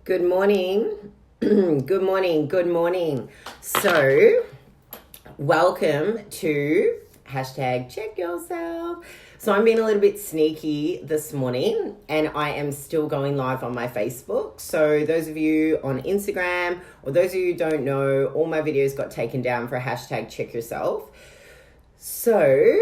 Good morning. Good morning. Good morning. So, welcome to hashtag check yourself. So, I'm being a little bit sneaky this morning and I am still going live on my Facebook. So, those of you on Instagram or those of you who don't know, all my videos got taken down for hashtag check yourself. So,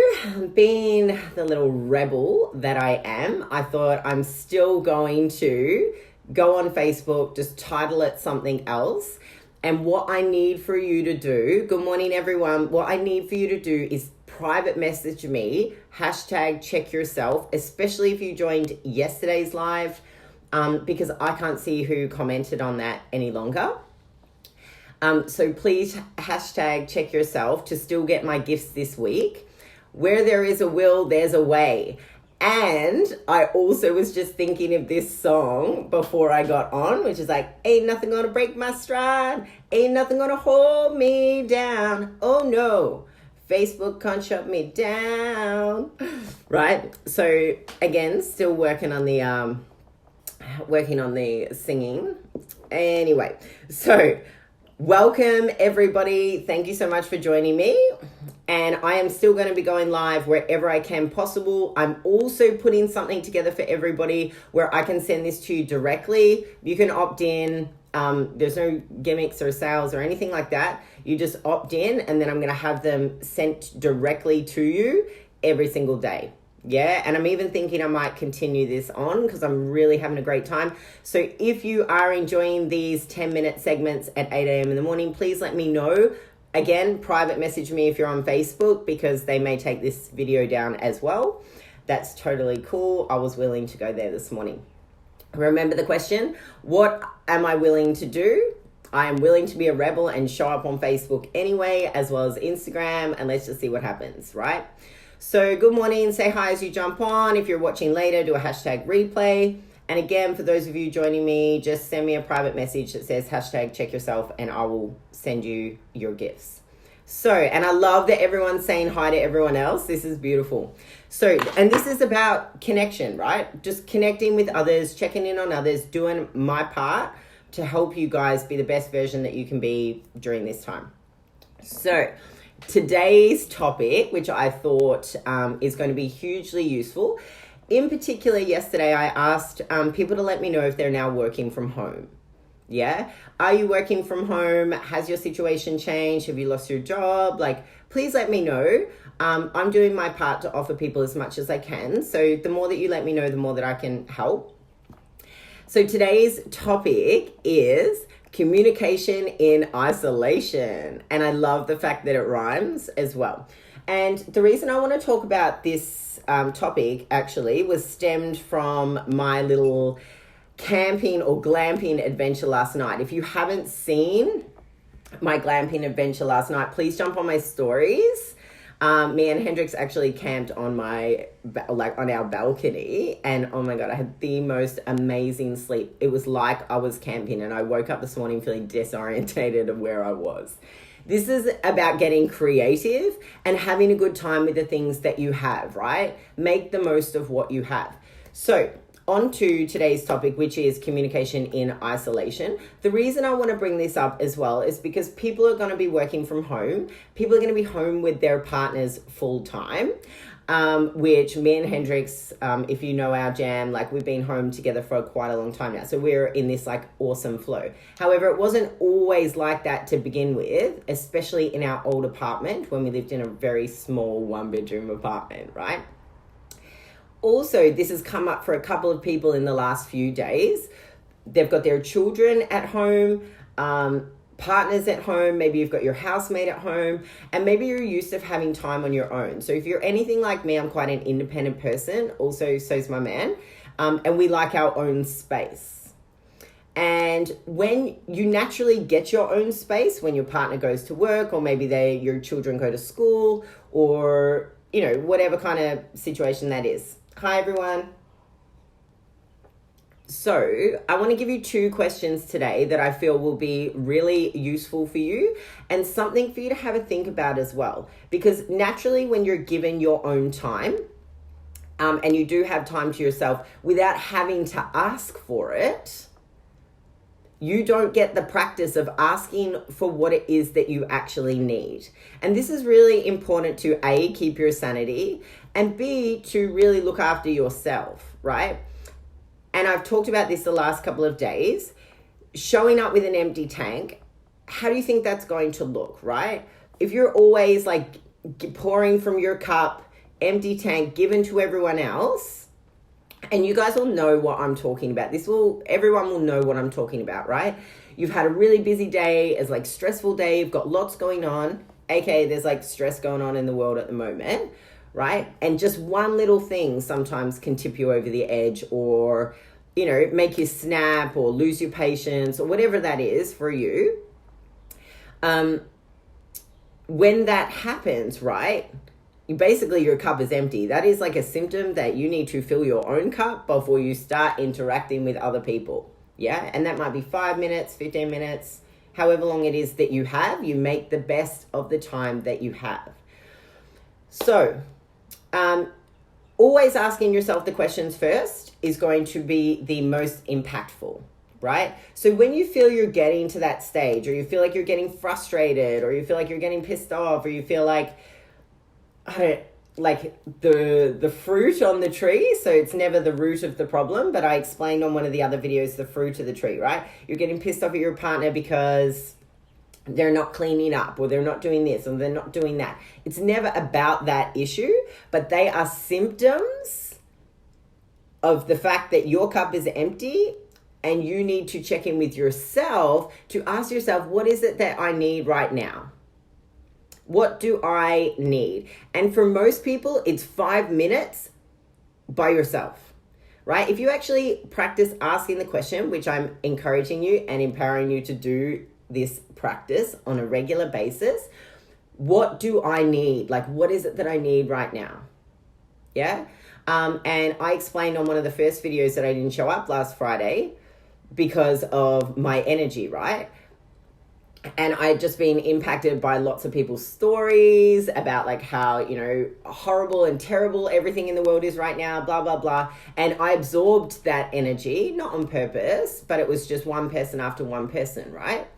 being the little rebel that I am, I thought I'm still going to go on Facebook, just title it something else. And what I need for you to do, good morning everyone, what I need for you to do is private message me, hashtag check yourself, especially if you joined yesterday's live, because I can't see who commented on that any longer. So please hashtag check yourself to still get my gifts this week. Where there is a will, there's a way. And I also was just thinking of this song before I got on, which is like, ain't nothing gonna break my stride. Ain't nothing gonna hold me down. Oh no, Facebook can't shut me down. Right? So again, still working on the singing. Anyway, so welcome everybody. Thank you so much for joining me. And I am still going to be going live wherever I can possible. I'm also putting something together for everybody where I can send this to you directly. You can opt in. There's no gimmicks or sales or anything like that. You just opt in and then I'm going to have them sent directly to you every single day. Yeah, and I'm even thinking I might continue this on because I'm really having a great time. So if you are enjoying these 10-minute segments at 8 a.m. in the morning, please let me know. Again, private message me if you're on Facebook because they may take this video down as well. That's totally cool. I was willing to go there this morning. Remember the question, what am I willing to do? I am willing to be a rebel and show up on Facebook anyway, as well as Instagram, and let's just see what happens, right? So good morning, say hi as you jump on. If you're watching later, do a hashtag replay. And again, for those of you joining me, just send me a private message that says hashtag check yourself and I will send you your gifts. So, and I love that everyone's saying hi to everyone else. This is beautiful. So, and this is about connection, right? Just connecting with others, checking in on others, doing my part to help you guys be the best version that you can be during this time. So, today's topic, which I thought is going to be hugely useful. In particular, yesterday I asked people to let me know if they're now working from home. Yeah? Are you working from home? Has your situation changed? Have you lost your job? Like, please let me know. I'm doing my part to offer people as much as I can. So the more that you let me know, the more that I can help. So today's topic is communication in isolation. And I love the fact that it rhymes as well. And the reason I want to talk about this topic actually was stemmed from my little camping or glamping adventure last night. If you haven't seen my glamping adventure last night, please jump on my stories. Me and Hendrix actually camped on on our balcony, and oh my God, I had the most amazing sleep. It was like I was camping, and I woke up this morning feeling disorientated of where I was. This is about getting creative and having a good time with the things that you have, right? Make the most of what you have. So, on to today's topic, which is communication in isolation. The reason I want to bring this up as well is because people are going to be working from home. People are going to be home with their partners full time, which me and Hendrix, if you know our jam, like we've been home together for quite a long time now. So we're in this like awesome flow. However, it wasn't always like that to begin with, especially in our old apartment when we lived in a very small 1-bedroom apartment, right? Also, this has come up for a couple of people in the last few days. They've got their children at home, partners at home, maybe you've got your housemate at home, and maybe you're used to having time on your own. So if you're anything like me, I'm quite an independent person. Also, so's my man. And we like our own space. And when you naturally get your own space, when your partner goes to work, or maybe your children go to school, or, you know, whatever kind of situation that is. Hi, everyone. So I want to give you 2 questions today that I feel will be really useful for you and something for you to have a think about as well. Because naturally, when you're given your own time, and you do have time to yourself without having to ask for it, you don't get the practice of asking for what it is that you actually need. And this is really important to A, keep your sanity, and B, to really look after yourself, right? And I've talked about this the last couple of days. Showing up with an empty tank, how do you think that's going to look, right? If you're always like pouring from your cup, empty tank given to everyone else, and you guys will know what I'm talking about. Everyone will know what I'm talking about, right? You've had a really busy day, it's like stressful day, you've got lots going on, aka there's like stress going on in the world at the moment, right? And just one little thing sometimes can tip you over the edge, or, you know, make you snap or lose your patience or whatever that is for you. When that happens, right? Basically your cup is empty. That is like a symptom that you need to fill your own cup before you start interacting with other people. Yeah. And that might be 5 minutes, 15 minutes, however long it is that you have. You make the best of the time that you have. So, always asking yourself the questions first is going to be the most impactful, right? So when you feel you're getting to that stage, or you feel like you're getting frustrated, or you feel like you're getting pissed off, or you feel like, the fruit on the tree, so it's never the root of the problem, but I explained on one of the other videos the fruit of the tree, right? You're getting pissed off at your partner because they're not cleaning up, or they're not doing this, or they're not doing that. It's never about that issue, but they are symptoms of the fact that your cup is empty, and you need to check in with yourself to ask yourself, what is it that I need right now? What do I need? And for most people, it's 5 minutes by yourself, right? If you actually practice asking the question, which I'm encouraging you and empowering you to do this practice on a regular basis, what do I need? Like, what is it that I need right now? Yeah. And I explained on one of the first videos that I didn't show up last Friday because of my energy, right? And I'd just been impacted by lots of people's stories about like how, you know, horrible and terrible everything in the world is right now, blah, blah, blah. And I absorbed that energy, not on purpose, but it was just one person after one person, right?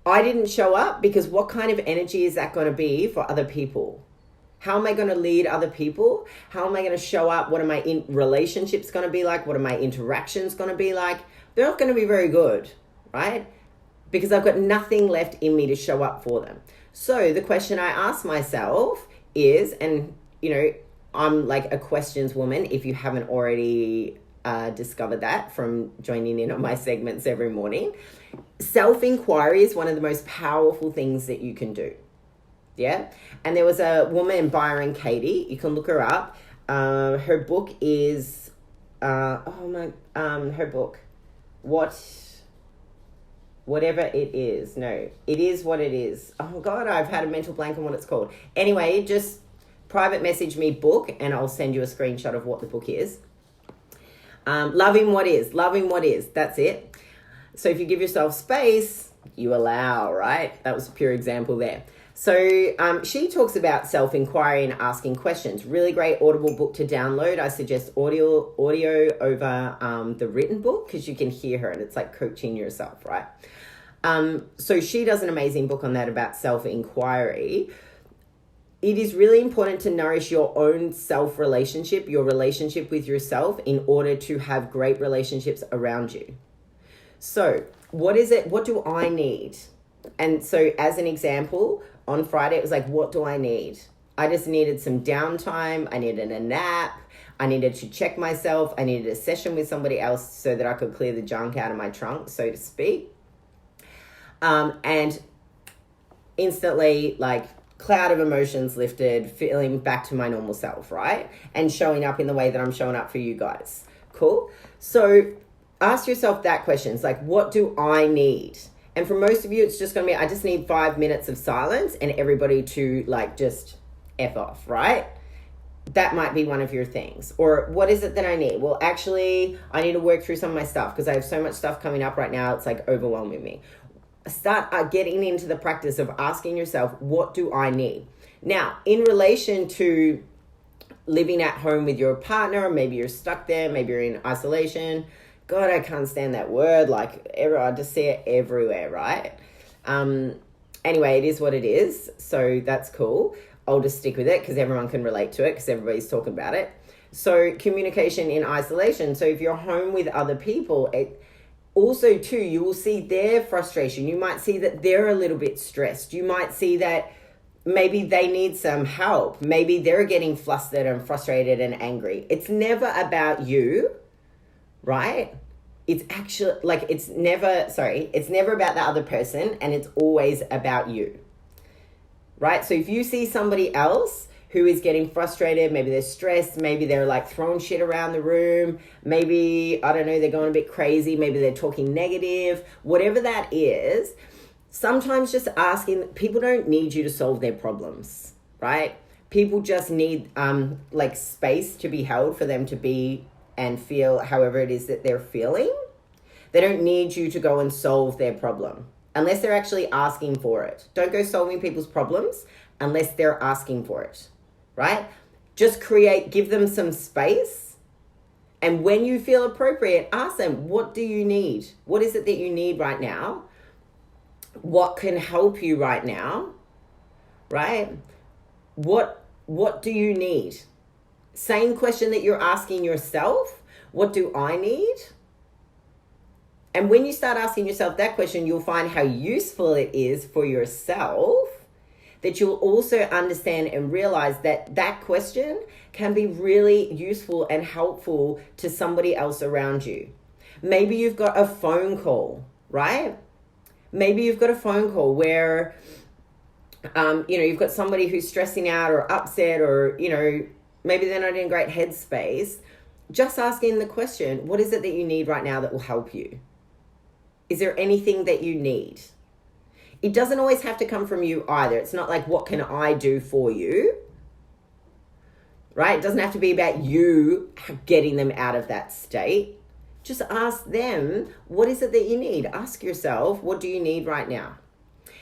I didn't show up because what kind of energy is that going to be for other people? How am I going to lead other people? How am I going to show up? What are my relationships going to be like? What are my interactions going to be like? They're not going to be very good, right? Because I've got nothing left in me to show up for them. So the question I ask myself is, and you know, I'm like a questions woman, if you haven't already discovered that from joining in on my segments every morning. Self-inquiry is one of the most powerful things that you can do. Yeah. And there was a woman, Byron Katie, you can look her up. Her book is, her book, whatever it is. No, it is what it is. Oh God, I've had a mental blank on what it's called. Anyway, just private message me book and I'll send you a screenshot of what the book is. Loving what is, that's it. So if you give yourself space, you allow, right? That was a pure example there. So she talks about self-inquiry and asking questions. Really great Audible book to download. I suggest audio over the written book because you can hear her and it's like coaching yourself, right? So she does an amazing book on that about self-inquiry. It is really important to nourish your own self-relationship, your relationship with yourself, in order to have great relationships around you. So what is it? What do I need? And so as an example, on Friday, it was like, what do I need? I just needed some downtime. I needed a nap. I needed to check myself. I needed a session with somebody else so that I could clear the junk out of my trunk, so to speak. And instantly, like, cloud of emotions lifted, feeling back to my normal self, right? And showing up in the way that I'm showing up for you guys. Cool? So ask yourself that question. It's like, what do I need? And for most of you, it's just going to be, I just need 5 minutes of silence and everybody to like just F off, right? That might be one of your things. Or what is it that I need? Well, actually, I need to work through some of my stuff because I have so much stuff coming up right now. It's like overwhelming me. Start getting into the practice of asking yourself, what do I need? Now, in relation to living at home with your partner, maybe you're stuck there, maybe you're in isolation, God, I can't stand that word. Like, I just see it everywhere, right? Anyway, it is what it is. So that's cool. I'll just stick with it because everyone can relate to it because everybody's talking about it. So communication in isolation. So if you're home with other people, it also too, you will see their frustration. You might see that they're a little bit stressed. You might see that maybe they need some help. Maybe they're getting flustered and frustrated and angry. It's never about you, right? It's actually it's never about the other person, and it's always about you, right? So if you see somebody else who is getting frustrated, maybe they're stressed, maybe they're like throwing shit around the room, maybe, I don't know, they're going a bit crazy, maybe they're talking negative, whatever that is, sometimes just asking, people don't need you to solve their problems, right? People just need space to be held for them to be and feel however it is that they're feeling. They don't need you to go and solve their problem unless they're actually asking for it. Don't go solving people's problems unless they're asking for it, right? Just give them some space. And when you feel appropriate, ask them, what do you need? What is it that you need right now? What can help you right now, right? What do you need? Same question that you're asking yourself. What do I need? And when you start asking yourself that question, you'll find how useful it is for yourself, that you'll also understand and realize that that question can be really useful and helpful to somebody else around you. Maybe you've got a phone call, right? Maybe you've got a phone call where, you've got somebody who's stressing out or upset or, maybe they're not in a great headspace. Just asking the question, what is it that you need right now that will help you? Is there anything that you need? It doesn't always have to come from you either. It's not like, what can I do for you? Right? It doesn't have to be about you getting them out of that state. Just ask them, what is it that you need? Ask yourself, what do you need right now?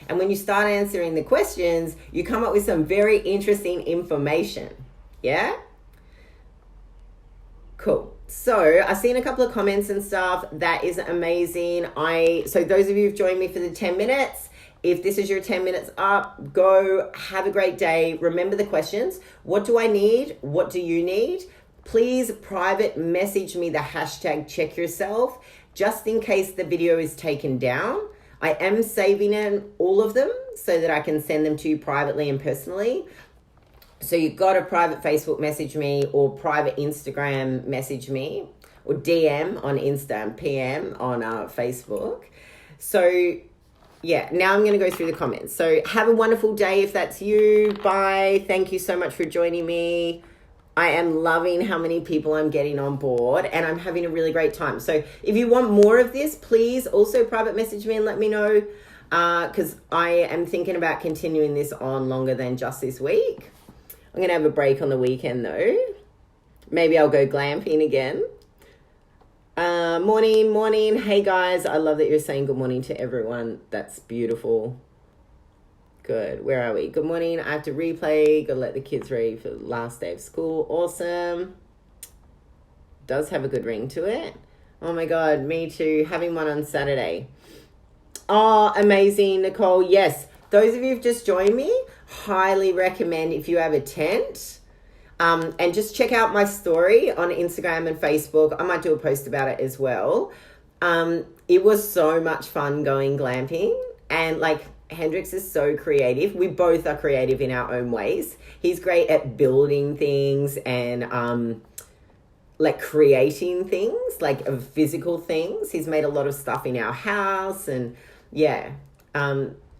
And when you start answering the questions, you come up with some very interesting information. Yeah? Cool. So I've seen a couple of comments and stuff. That is amazing. So those of you who've joined me for the 10 minutes, if this is your 10 minutes up, go have a great day. Remember the questions. What do I need? What do you need? Please private message me the hashtag check yourself, just in case the video is taken down. I am saving in all of them so that I can send them to you privately and personally. So you've got to private Facebook message me or private Instagram message me or DM on Insta and PM on Facebook. So yeah, now I'm going to go through the comments. So have a wonderful day if that's you. Bye. Thank you so much for joining me. I am loving how many people I'm getting on board and I'm having a really great time. So if you want more of this, please also private message me and let me know because I am thinking about continuing this on longer than just this week. I'm going to have a break on the weekend though. Maybe I'll go glamping again. Morning. Hey guys, I love that you're saying good morning to everyone. That's beautiful. Good. Where are we? Good morning. I have to replay. Gotta let the kids read for the last day of school. Awesome. Does have a good ring to it. Oh my God, me too. Having one on Saturday. Oh, amazing, Nicole. Yes. Those of you who've just joined me, highly recommend if you have a tent. And just check out my story on Instagram and Facebook. I might do a post about it as well. It was so much fun going glamping. And Hendrix is so creative. We both are creative in our own ways. He's great at building things and creating things, of physical things. He's made a lot of stuff in our house and yeah,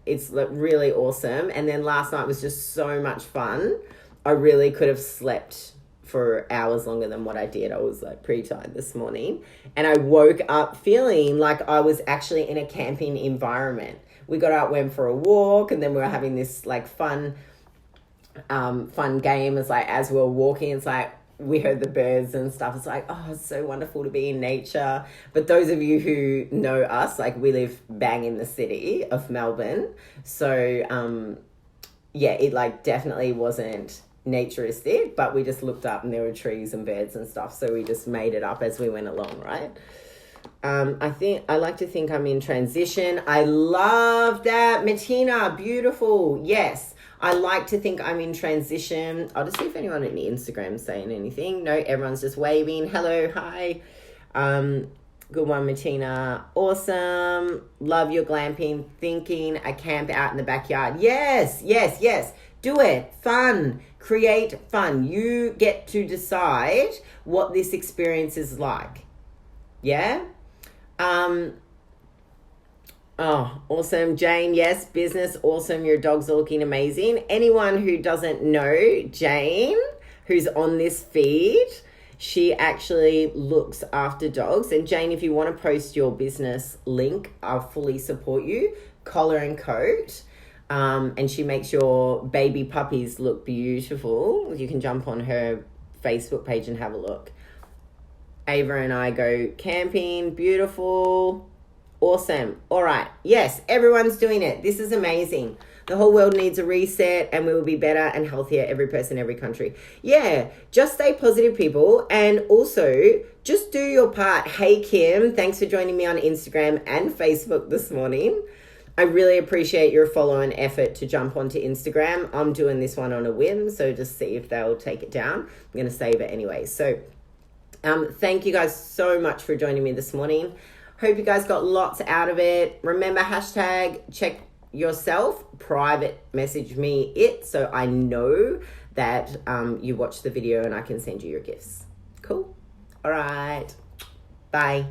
it's really awesome. And then last night was just so much fun. I really could have slept for hours longer than what I did. I was pretty tired this morning and I woke up feeling like I was actually in a camping environment. We got out, went for a walk, and then we were having this fun game. It's as we were walking, it's we heard the birds and stuff. It's it's so wonderful to be in nature. But those of you who know us, we live bang in the city of Melbourne. So, it definitely wasn't naturistic, but we just looked up and there were trees and birds and stuff. So we just made it up as we went along, right? I like to think I'm in transition. I love that. Martina, beautiful. Yes. I like to think I'm in transition. I'll just see if anyone on the Instagram is saying anything. No, everyone's just waving. Hello, hi. Good one, Martina. Awesome. Love your glamping. Thinking a camp out in the backyard. Yes, yes, yes. Do it. Fun. Create fun. You get to decide what this experience is like. Yeah? Oh, awesome. Jane, yes, business, awesome. Your dogs are looking amazing. Anyone who doesn't know Jane, who's on this feed, she actually looks after dogs. And Jane, if you want to post your business link, I'll fully support you. Collar and coat. And she makes your baby puppies look beautiful. You can jump on her Facebook page and have a look. Ava and I go camping. Beautiful. Awesome. All right. Yes, everyone's doing it. This is amazing. The whole world needs a reset and we will be better and healthier, every person, every country. Yeah, just stay positive, people. And also, just do your part. Hey, Kim, thanks for joining me on Instagram and Facebook this morning. I really appreciate your follow and effort to jump onto Instagram. I'm doing this one on a whim, so just see if they'll take it down. I'm going to save it anyway. So thank you guys so much for joining me this morning. Hope you guys got lots out of it. Remember, hashtag check yourself, private message me it so I know that you watched the video and I can send you your gifts. Cool. All right. Bye.